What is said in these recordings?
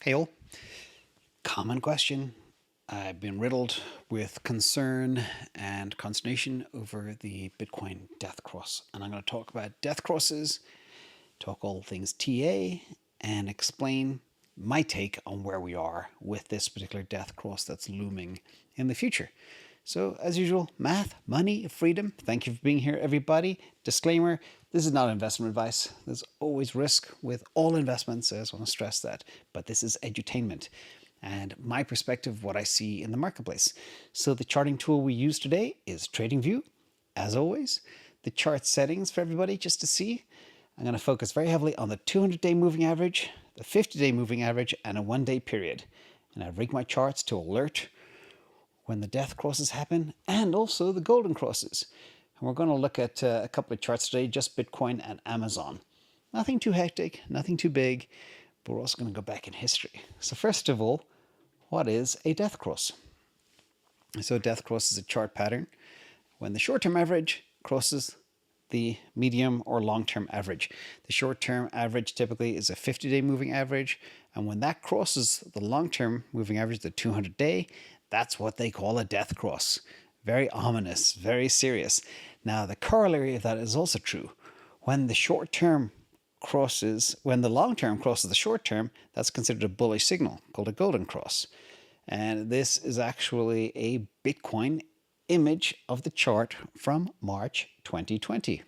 Hey all, common question. I've been riddled with concern and consternation over the Bitcoin death cross. And I'm going to talk about death crosses, talk all things TA, and explain my take on where we are with this particular death cross that's looming in the future. So, as usual, math, money, freedom. Thank you for being here, everybody. Disclaimer, this is not investment advice. There's always risk with all investments. I just want to stress that. But this is edutainment and my perspective, what I see in the marketplace. So, the charting tool we use today is TradingView, as always. The chart settings for everybody, just to see. I'm going to focus very heavily on the 200-day moving average, the 50-day moving average, and a one-day period. And I've rigged my charts to alert when the death crosses happen, and also the golden crosses. And we're going to look at a couple of charts today, just Bitcoin and Amazon. Nothing too hectic, nothing too big, but we're also going to go back in history. So first of all, what is a death cross? So a death cross is a chart pattern when the short-term average crosses the medium or long-term average. The short-term average typically is a 50-day moving average, and when that crosses the long-term moving average, the 200-day, that's what they call a death cross. Very ominous, very serious. Now, the corollary of that is also true. When the long term crosses the short term, that's considered a bullish signal called a golden cross. And this is actually a Bitcoin image of the chart from March 2020.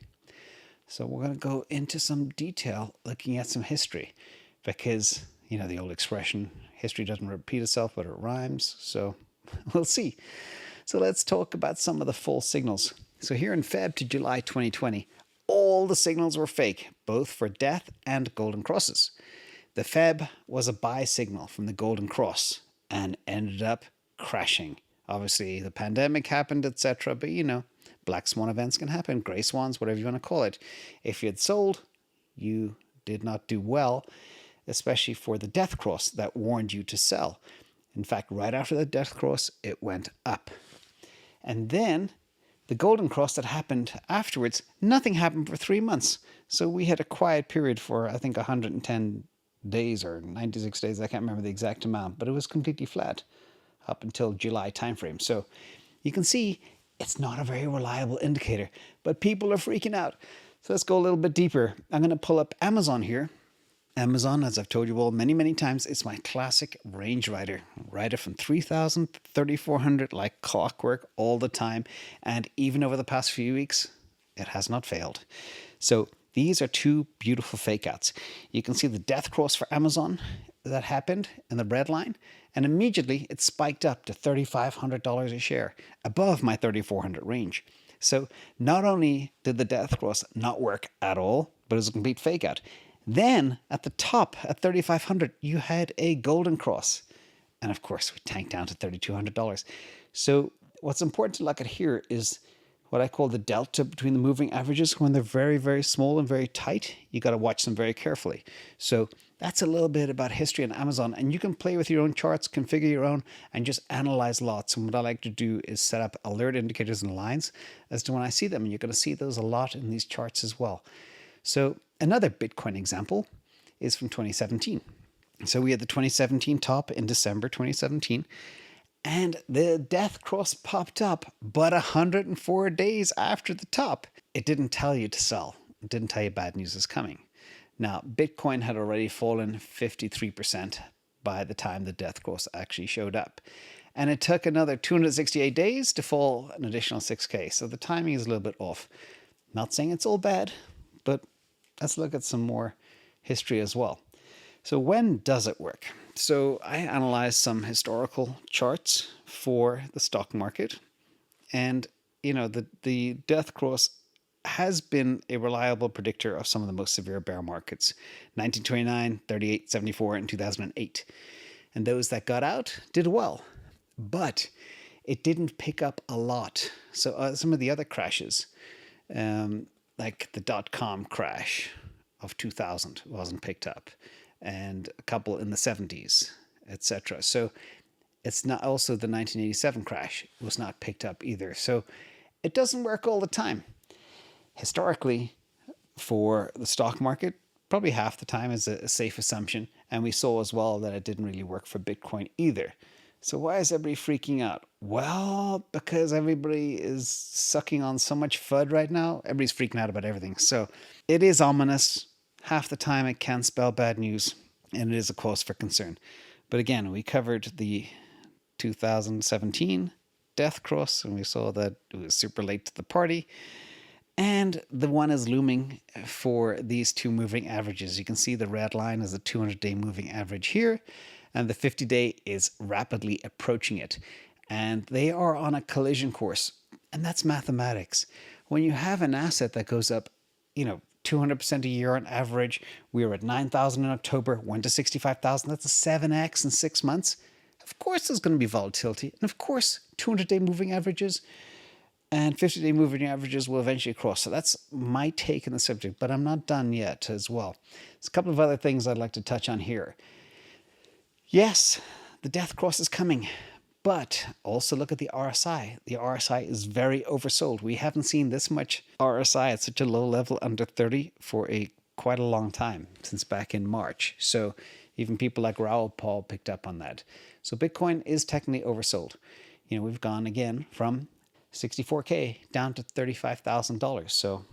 So we're going to go into some detail looking at some history because, you know, the old expression, history doesn't repeat itself, but it rhymes. So we'll see. So let's talk about some of the false signals. So here in Feb to July 2020, all the signals were fake, both for death and golden crosses. The Feb was a buy signal from the golden cross and ended up crashing. Obviously, the pandemic happened, etc. But, you know, black swan events can happen, gray swans, whatever you want to call it. If you had sold, you did not do well, especially for the death cross that warned you to sell. In fact, right after the death cross, it went up. And then the golden cross that happened afterwards, nothing happened for 3 months. So we had a quiet period for, I think, 110 days or 96 days. I can't remember the exact amount, but it was completely flat up until July timeframe. So you can see it's not a very reliable indicator, but people are freaking out. So let's go a little bit deeper. I'm going to pull up Amazon here. Amazon, as I've told you all many, many times, it's my classic range rider. Ride it from 3,000 to 3,400 like clockwork all the time. And even over the past few weeks, it has not failed. So these are two beautiful fake outs. You can see the death cross for Amazon that happened in the red line. And immediately it spiked up to $3,500 a share, above my 3,400 range. So not only did the death cross not work at all, but it was a complete fake out. Then at the top at 3,500, you had a golden cross. And of course, we tanked down to $3,200. So what's important to look at here is what I call the delta between the moving averages. When they're very, very small and very tight, you got to watch them very carefully. So that's a little bit about history on Amazon. And you can play with your own charts, configure your own, and just analyze lots. And what I like to do is set up alert indicators and lines as to when I see them. And you're going to see those a lot in these charts as well. So another Bitcoin example is from 2017. So we had the 2017 top in December 2017, and the death cross popped up, but 104 days after the top. It didn't tell you to sell. It didn't tell you bad news is coming. Now, Bitcoin had already fallen 53% by the time the death cross actually showed up. And it took another 268 days to fall an additional 6K. So the timing is a little bit off. Not saying it's all bad, but let's look at some more history as well. So when does it work? So I analyzed some historical charts for the stock market. And, you know, the death cross has been a reliable predictor of some of the most severe bear markets. 1929, 38, 74, and 2008. And those that got out did well. But it didn't pick up a lot. So some of the other crashes, like the dot-com crash of 2000 wasn't picked up, and a couple in the 70s, etc. So it's not, also the 1987 crash was not picked up either. So it doesn't work all the time. Historically, for the stock market, probably half the time is a safe assumption. And we saw as well that it didn't really work for Bitcoin either. So why is everybody freaking out? Well, because everybody is sucking on so much FUD right now. Everybody's freaking out about everything. So it is ominous. Half the time it can spell bad news, and it is a cause for concern. But again, we covered the 2017 death cross, and we saw that it was super late to the party. And the one is looming for these two moving averages. You can see the red line is the 200-day moving average here, and the 50-day is rapidly approaching it. And they are on a collision course, and that's mathematics. When you have an asset that goes up, 200% a year on average, we were at 9,000 in October, went to 65,000. That's a 7x in 6 months. Of course there's going to be volatility. And of course, 200-day moving averages and 50-day moving averages will eventually cross. So that's my take on the subject, but I'm not done yet as well. There's a couple of other things I'd like to touch on here. Yes, the death cross is coming, but also look at the RSI. The RSI is very oversold. We haven't seen this much RSI at such a low level under 30 for quite a long time, since back in March. So even people like Raoul Pal picked up on that. So Bitcoin is technically oversold. We've gone again from 64K down to $35,000. So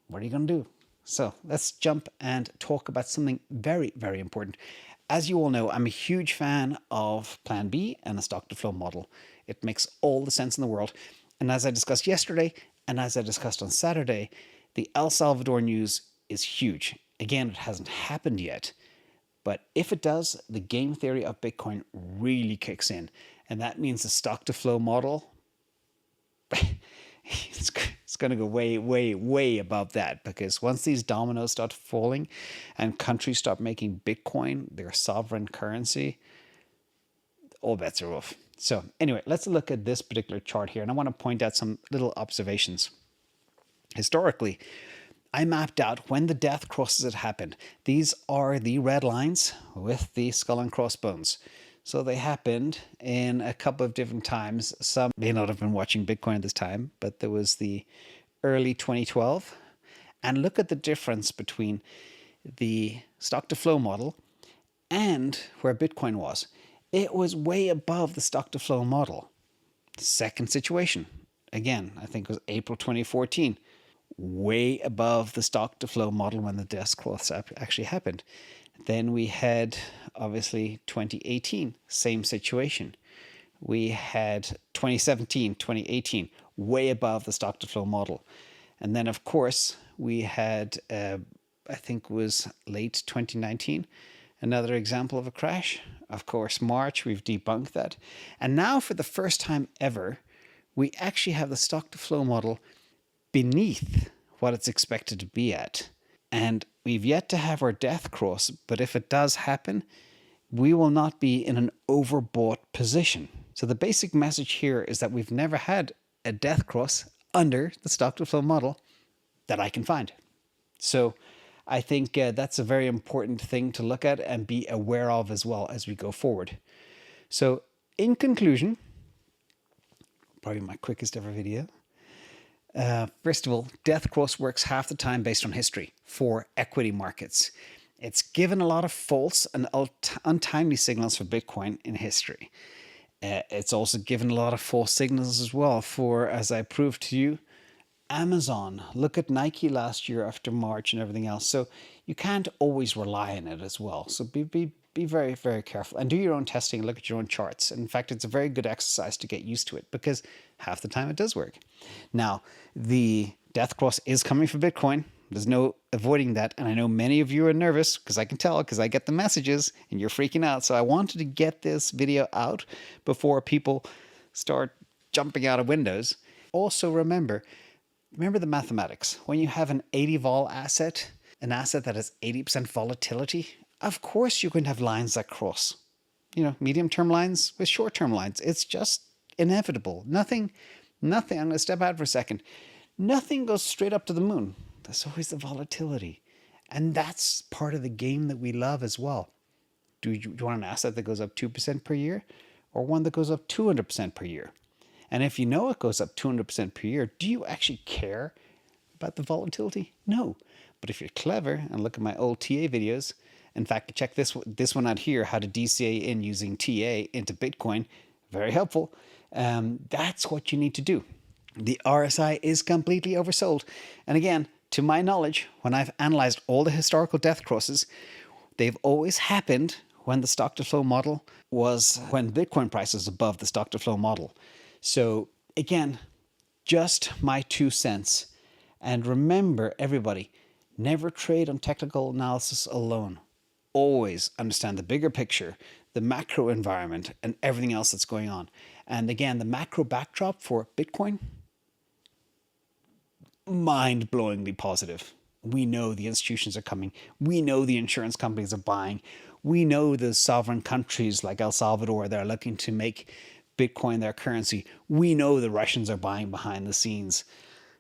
what are you going to do? So let's jump and talk about something very, very important. As you all know, I'm a huge fan of Plan B and the stock to flow model. It makes all the sense in the world. And as I discussed yesterday, and as I discussed on Saturday, the El Salvador news is huge. Again, it hasn't happened yet. But if it does, the game theory of Bitcoin really kicks in. And that means the stock to flow model, it's going to go way, way, way above that, because once these dominoes start falling and countries start making Bitcoin their sovereign currency, all bets are off. So anyway, let's look at this particular chart here, and I want to point out some little observations. Historically, I mapped out when the death crosses had happened. These are the red lines with the skull and crossbones. So they happened in a couple of different times. Some may not have been watching Bitcoin at this time, but there was the early 2012. And look at the difference between the stock to flow model and where Bitcoin was. It was way above the stock to flow model. Second situation, again, I think it was April 2014. Way above the stock to flow model when the death cross actually happened. Then we had, obviously, 2018, same situation. We had 2017, 2018, way above the stock to flow model. And then, of course, we had, I think it was late 2019, another example of a crash. Of course, March, we've debunked that. And now, for the first time ever, we actually have the stock to flow model beneath what it's expected to be at. And we've yet to have our death cross, but if it does happen, we will not be in an overbought position. So the basic message here is that we've never had a death cross under the stock to flow model that I can find. So I think that's a very important thing to look at and be aware of as well as we go forward. So in conclusion, probably my quickest ever video. First of all, death cross works half the time based on history for equity markets. It's given a lot of false and untimely signals for Bitcoin in history. It's also given a lot of false signals as well for, as I proved to you, Amazon. Look at Nike last year after March and everything else. So you can't always rely on it as well. So be very, very careful and do your own testing. Look at your own charts. In fact, it's a very good exercise to get used to it because half the time it does work. Now, the death cross is coming for Bitcoin. There's no avoiding that. And I know many of you are nervous because I can tell because I get the messages and you're freaking out. So I wanted to get this video out before people start jumping out of windows. Also remember the mathematics. When you have an 80 vol asset, an asset that has 80% volatility, of course you can have lines that cross. Medium-term lines with short-term lines. It's just inevitable. Nothing, I'm going to step out for a second. Nothing goes straight up to the moon. There's always the volatility. And that's part of the game that we love as well. Do you want an asset that goes up 2% per year or one that goes up 200% per year? And if you know it goes up 200% per year, do you actually care about the volatility? No. But if you're clever and look at my old TA videos, in fact, check this one out here, how to DCA in using TA into Bitcoin. Very helpful. That's what you need to do. The RSI is completely oversold. And again, to my knowledge, when I've analyzed all the historical death crosses, they've always happened when the stock to flow model was when Bitcoin price is above the stock to flow model. So again, just my 2 cents. And remember, everybody, never trade on technical analysis alone. Always understand the bigger picture, the macro environment, and everything else that's going on. And again, the macro backdrop for Bitcoin, mind-blowingly positive. We know the institutions are coming. We know the insurance companies are buying. We know the sovereign countries like El Salvador, they're looking to make Bitcoin their currency. We know the Russians are buying behind the scenes.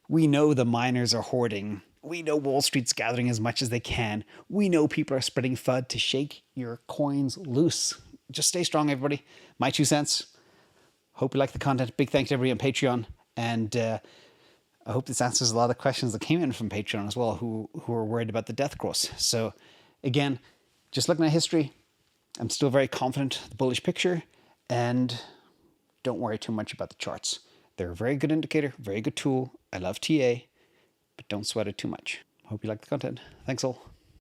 We know the miners are hoarding. We know Wall Street's gathering as much as they can. We know people are spreading FUD to shake your coins loose. Just stay strong, everybody. My 2 cents. Hope you like the content. Big thanks to everybody on Patreon. And I hope this answers a lot of questions that came in from Patreon as well, who are worried about the death cross. So again, just looking at history, I'm still very confident in the bullish picture, and don't worry too much about the charts. They're a very good indicator, very good tool. I love TA, but don't sweat it too much. Hope you like the content. Thanks all.